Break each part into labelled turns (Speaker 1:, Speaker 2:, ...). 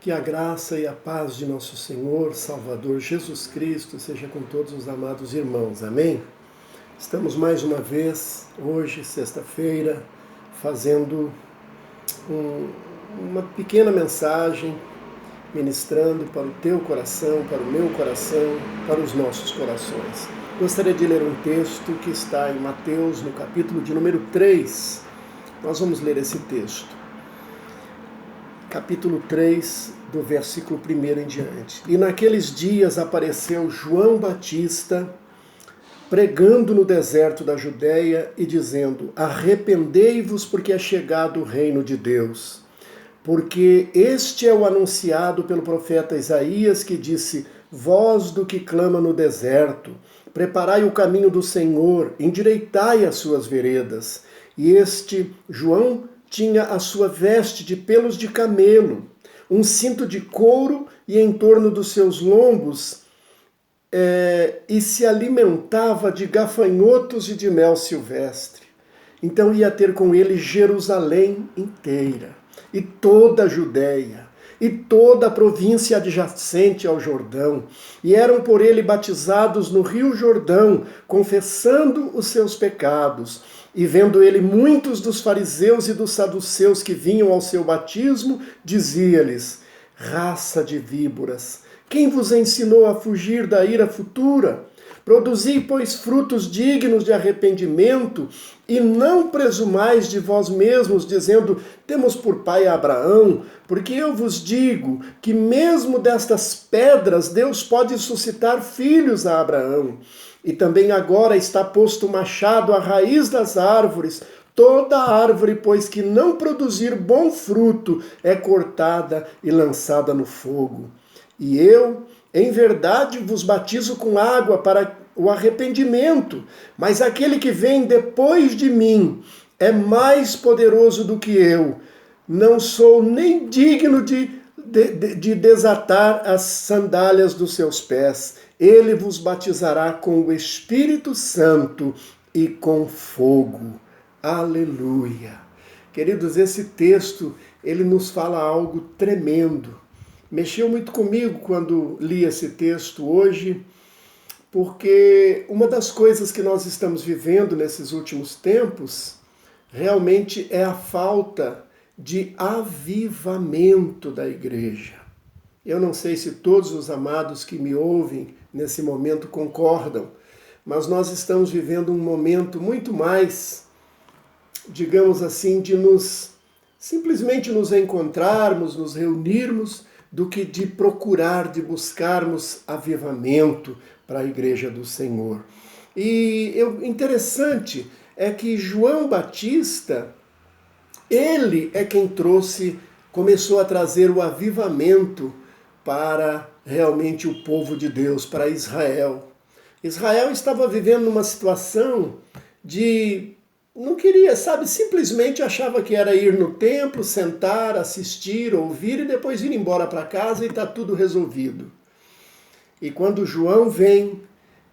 Speaker 1: Que a graça e a paz de nosso Senhor, Salvador Jesus Cristo, seja com todos os amados irmãos. Amém? Estamos mais uma vez, hoje, sexta-feira, fazendo uma pequena mensagem, ministrando para o teu coração, para o meu coração, para os nossos corações. Gostaria de ler um texto que está em Mateus, no capítulo de número 3. Nós vamos ler esse texto. Capítulo 3, do versículo 1 em diante. E naqueles dias apareceu João Batista, pregando no deserto da Judéia e dizendo: arrependei-vos, porque é chegado o reino de Deus. Porque este é o anunciado pelo profeta Isaías, que disse: voz do que clama no deserto, preparai o caminho do Senhor, endireitai as suas veredas. E este João tinha a sua veste de pelos de camelo, um cinto de couro e em torno dos seus lombos, e se alimentava de gafanhotos e de mel silvestre. Então ia ter com ele Jerusalém inteira, e toda a Judéia, e toda a província adjacente ao Jordão, e eram por ele batizados no rio Jordão, confessando os seus pecados. E vendo ele muitos dos fariseus e dos saduceus que vinham ao seu batismo, dizia-lhes: raça de víboras, quem vos ensinou a fugir da ira futura? Produzi, pois, frutos dignos de arrependimento, e não presumais de vós mesmos, dizendo: temos por pai Abraão, porque eu vos digo que mesmo destas pedras Deus pode suscitar filhos a Abraão. E também agora está posto o machado à raiz das árvores. Toda árvore, pois, que não produzir bom fruto, é cortada e lançada no fogo. E eu, em verdade, vos batizo com água para o arrependimento, mas aquele que vem depois de mim é mais poderoso do que eu. Não sou nem digno de desatar as sandálias dos seus pés. Ele vos batizará com o Espírito Santo e com fogo. Aleluia! Queridos, esse texto, ele nos fala algo tremendo. Mexeu muito comigo quando li esse texto hoje, porque uma das coisas que nós estamos vivendo nesses últimos tempos, realmente é a falta de avivamento da igreja. Eu não sei se todos os amados que me ouvem nesse momento concordam, mas nós estamos vivendo um momento muito mais, digamos assim, de simplesmente nos encontrarmos, nos reunirmos, do que de procurar, de buscarmos avivamento para a igreja do Senhor. E interessante é que João Batista, ele é quem começou a trazer o avivamento para realmente o povo de Deus, para Israel. Israel estava vivendo uma situação não queria, simplesmente achava que era ir no templo, sentar, assistir, ouvir e depois ir embora para casa e está tudo resolvido. E quando João vem,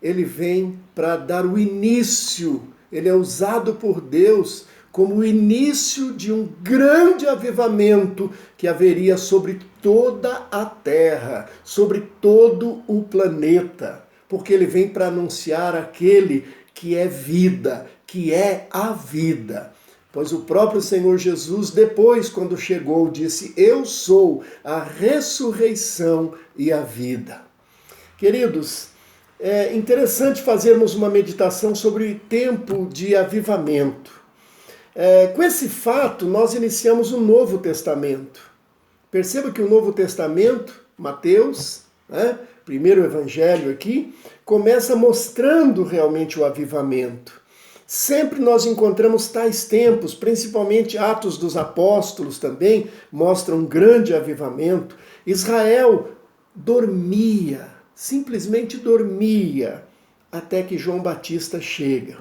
Speaker 1: ele vem para dar o início, ele é usado por Deus como o início de um grande avivamento que haveria sobre toda a terra, sobre todo o planeta, porque ele vem para anunciar aquele que é vida, que é a vida. Pois o próprio Senhor Jesus, depois, quando chegou, disse: eu sou a ressurreição e a vida. Queridos, é interessante fazermos uma meditação sobre tempo de avivamento. Com esse fato, nós iniciamos o Novo Testamento. Perceba que o Novo Testamento, Mateus, primeiro evangelho aqui, começa mostrando realmente o avivamento. Sempre nós encontramos tais tempos, principalmente Atos dos Apóstolos também mostram um grande avivamento. Israel dormia, simplesmente dormia, até que João Batista chega.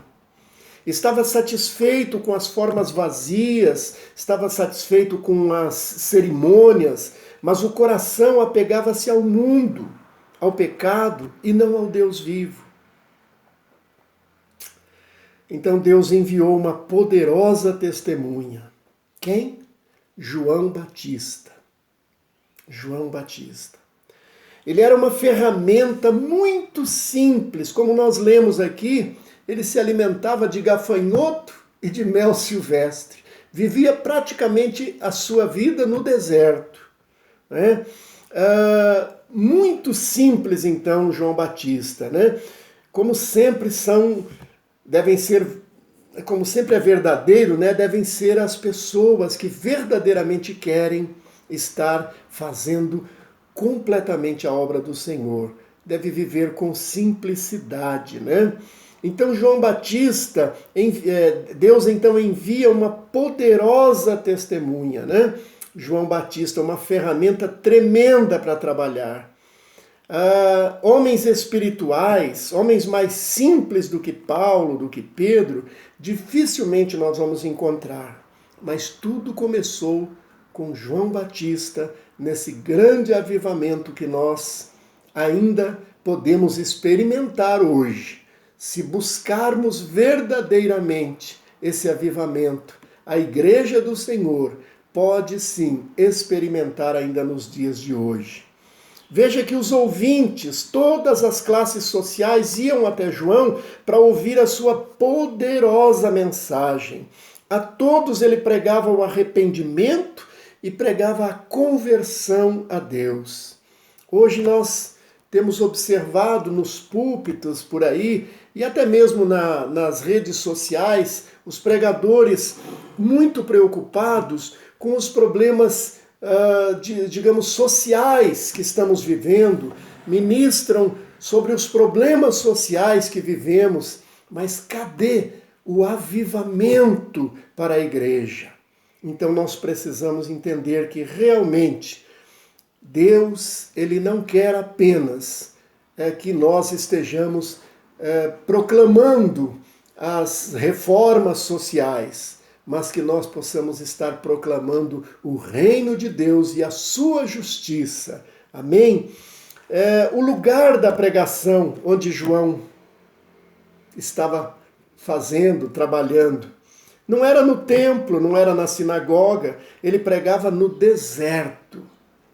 Speaker 1: Estava satisfeito com as formas vazias, estava satisfeito com as cerimônias, mas o coração apegava-se ao mundo, ao pecado e não ao Deus vivo. Então Deus enviou uma poderosa testemunha. Quem? João Batista. João Batista. Ele era uma ferramenta muito simples, como nós lemos aqui, ele se alimentava de gafanhoto e de mel silvestre. Vivia praticamente a sua vida no deserto, né? Muito simples, então, João Batista, né? Como sempre como sempre é verdadeiro, né? Devem ser as pessoas que verdadeiramente querem estar fazendo completamente a obra do Senhor. Deve viver com simplicidade, né? Então João Batista, Deus então envia uma poderosa testemunha, né? João Batista, uma ferramenta tremenda para trabalhar. Homens espirituais, homens mais simples do que Paulo, do que Pedro, dificilmente nós vamos encontrar. Mas tudo começou com João Batista, nesse grande avivamento que nós ainda podemos experimentar hoje. Se buscarmos verdadeiramente esse avivamento, a Igreja do Senhor pode sim experimentar ainda nos dias de hoje. Veja que os ouvintes, todas as classes sociais, iam até João para ouvir a sua poderosa mensagem. A todos ele pregava o arrependimento e pregava a conversão a Deus. Hoje nós temos observado nos púlpitos por aí, e até mesmo nas redes sociais, os pregadores muito preocupados com os problemas, digamos, sociais que estamos vivendo, ministram sobre os problemas sociais que vivemos, mas cadê o avivamento para a igreja? Então nós precisamos entender que realmente Deus, ele não quer apenas que nós estejamos proclamando as reformas sociais, mas que nós possamos estar proclamando o reino de Deus e a sua justiça. Amém? O lugar da pregação onde João estava trabalhando, não era no templo, não era na sinagoga, ele pregava no deserto.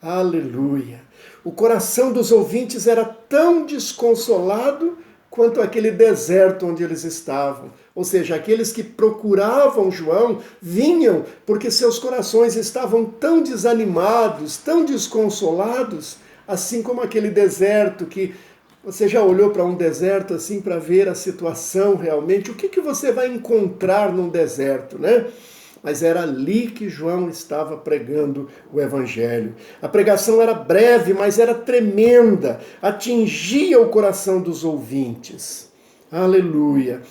Speaker 1: Aleluia! O coração dos ouvintes era tão desconsolado quanto aquele deserto onde eles estavam. Ou seja, aqueles que procuravam João vinham porque seus corações estavam tão desanimados, tão desconsolados, assim como aquele deserto que você já olhou para um deserto assim para ver a situação realmente? O que você vai encontrar num deserto, né? Mas era ali que João estava pregando o Evangelho. A pregação era breve, mas era tremenda, atingia o coração dos ouvintes. Aleluia!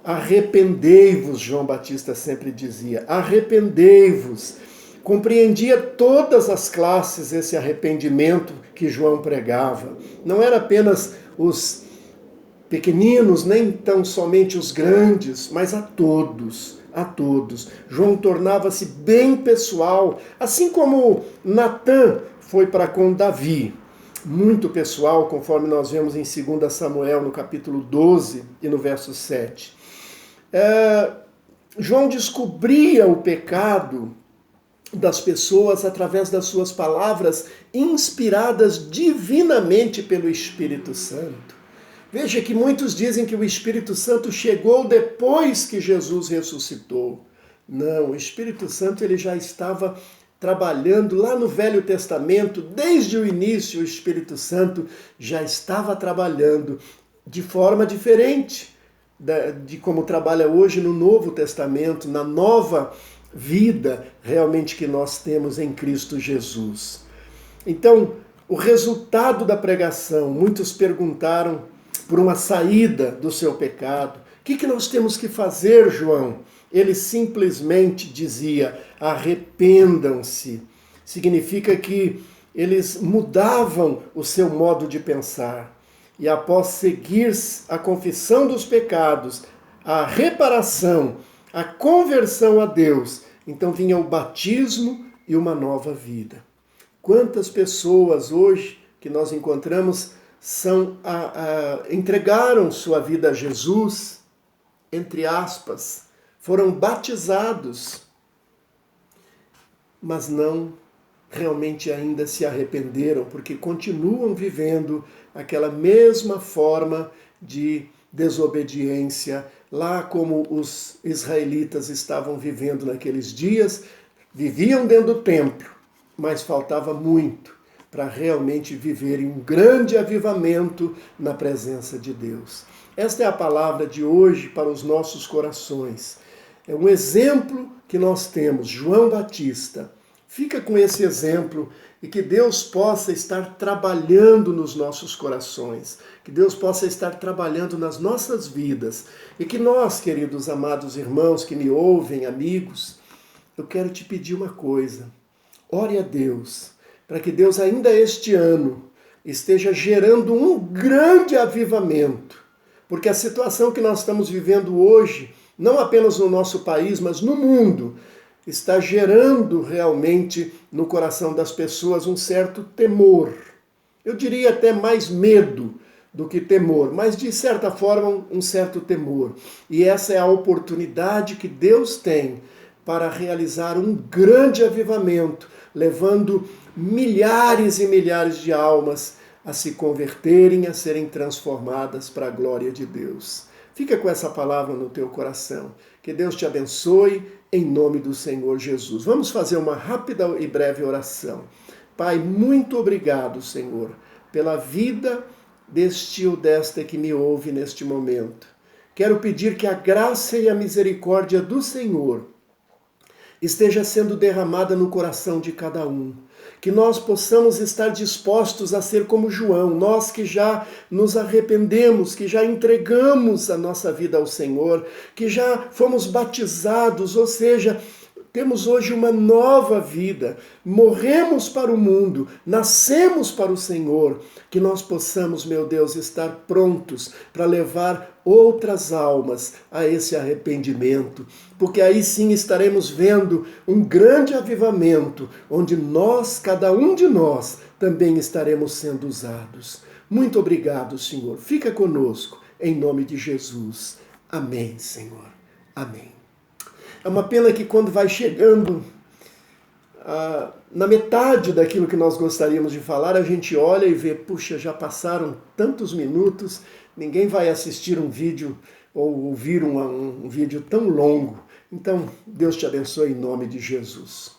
Speaker 1: Arrependei-vos, João Batista sempre dizia, arrependei-vos. Compreendia todas as classes esse arrependimento que João pregava. Não era apenas os pequeninos, nem tão somente os grandes, mas a todos. A todos. João tornava-se bem pessoal, assim como Natã foi para com Davi. Muito pessoal, conforme nós vemos em 2 Samuel, no capítulo 12 e no verso 7. João descobria o pecado das pessoas através das suas palavras inspiradas divinamente pelo Espírito Santo. Veja que muitos dizem que o Espírito Santo chegou depois que Jesus ressuscitou. Não, o Espírito Santo ele já estava trabalhando lá no Velho Testamento, desde o início o Espírito Santo já estava trabalhando de forma diferente de como trabalha hoje no Novo Testamento, na nova vida realmente que nós temos em Cristo Jesus. Então, o resultado da pregação, muitos perguntaram por uma saída do seu pecado. O que nós temos que fazer, João? Ele simplesmente dizia, arrependam-se. Significa que eles mudavam o seu modo de pensar. E após seguir a confissão dos pecados, a reparação, a conversão a Deus, então vinha o batismo e uma nova vida. Quantas pessoas hoje que nós encontramos entregaram sua vida a Jesus, entre aspas, foram batizados, mas não realmente ainda se arrependeram, porque continuam vivendo aquela mesma forma de desobediência, lá como os israelitas estavam vivendo naqueles dias, viviam dentro do templo, mas faltava muito para realmente viverem um grande avivamento na presença de Deus. Esta é a palavra de hoje para os nossos corações. É um exemplo que nós temos, João Batista. Fica com esse exemplo e que Deus possa estar trabalhando nos nossos corações, que Deus possa estar trabalhando nas nossas vidas e que nós, queridos amados irmãos que me ouvem, amigos, eu quero te pedir uma coisa. Ore a Deus, para que Deus ainda este ano esteja gerando um grande avivamento, porque a situação que nós estamos vivendo hoje, não apenas no nosso país, mas no mundo, está gerando realmente no coração das pessoas um certo temor. Eu diria até mais medo do que temor, mas de certa forma um certo temor. E essa é a oportunidade que Deus tem para realizar um grande avivamento, levando milhares e milhares de almas a se converterem, a serem transformadas para a glória de Deus. Fica com essa palavra no teu coração. Que Deus te abençoe em nome do Senhor Jesus. Vamos fazer uma rápida e breve oração. Pai, muito obrigado, Senhor, pela vida deste ou desta que me ouve neste momento. Quero pedir que a graça e a misericórdia do Senhor esteja sendo derramada no coração de cada um. Que nós possamos estar dispostos a ser como João, nós que já nos arrependemos, que já entregamos a nossa vida ao Senhor, que já fomos batizados, ou seja, temos hoje uma nova vida, morremos para o mundo, nascemos para o Senhor, que nós possamos, meu Deus, estar prontos para levar outras almas a esse arrependimento, porque aí sim estaremos vendo um grande avivamento, onde nós, cada um de nós, também estaremos sendo usados. Muito obrigado, Senhor. Fica conosco, em nome de Jesus. Amém, Senhor. Amém. É uma pena que quando vai chegando na metade daquilo que nós gostaríamos de falar, a gente olha e vê, puxa, já passaram tantos minutos, ninguém vai assistir um vídeo ou ouvir um vídeo tão longo. Então, Deus te abençoe em nome de Jesus.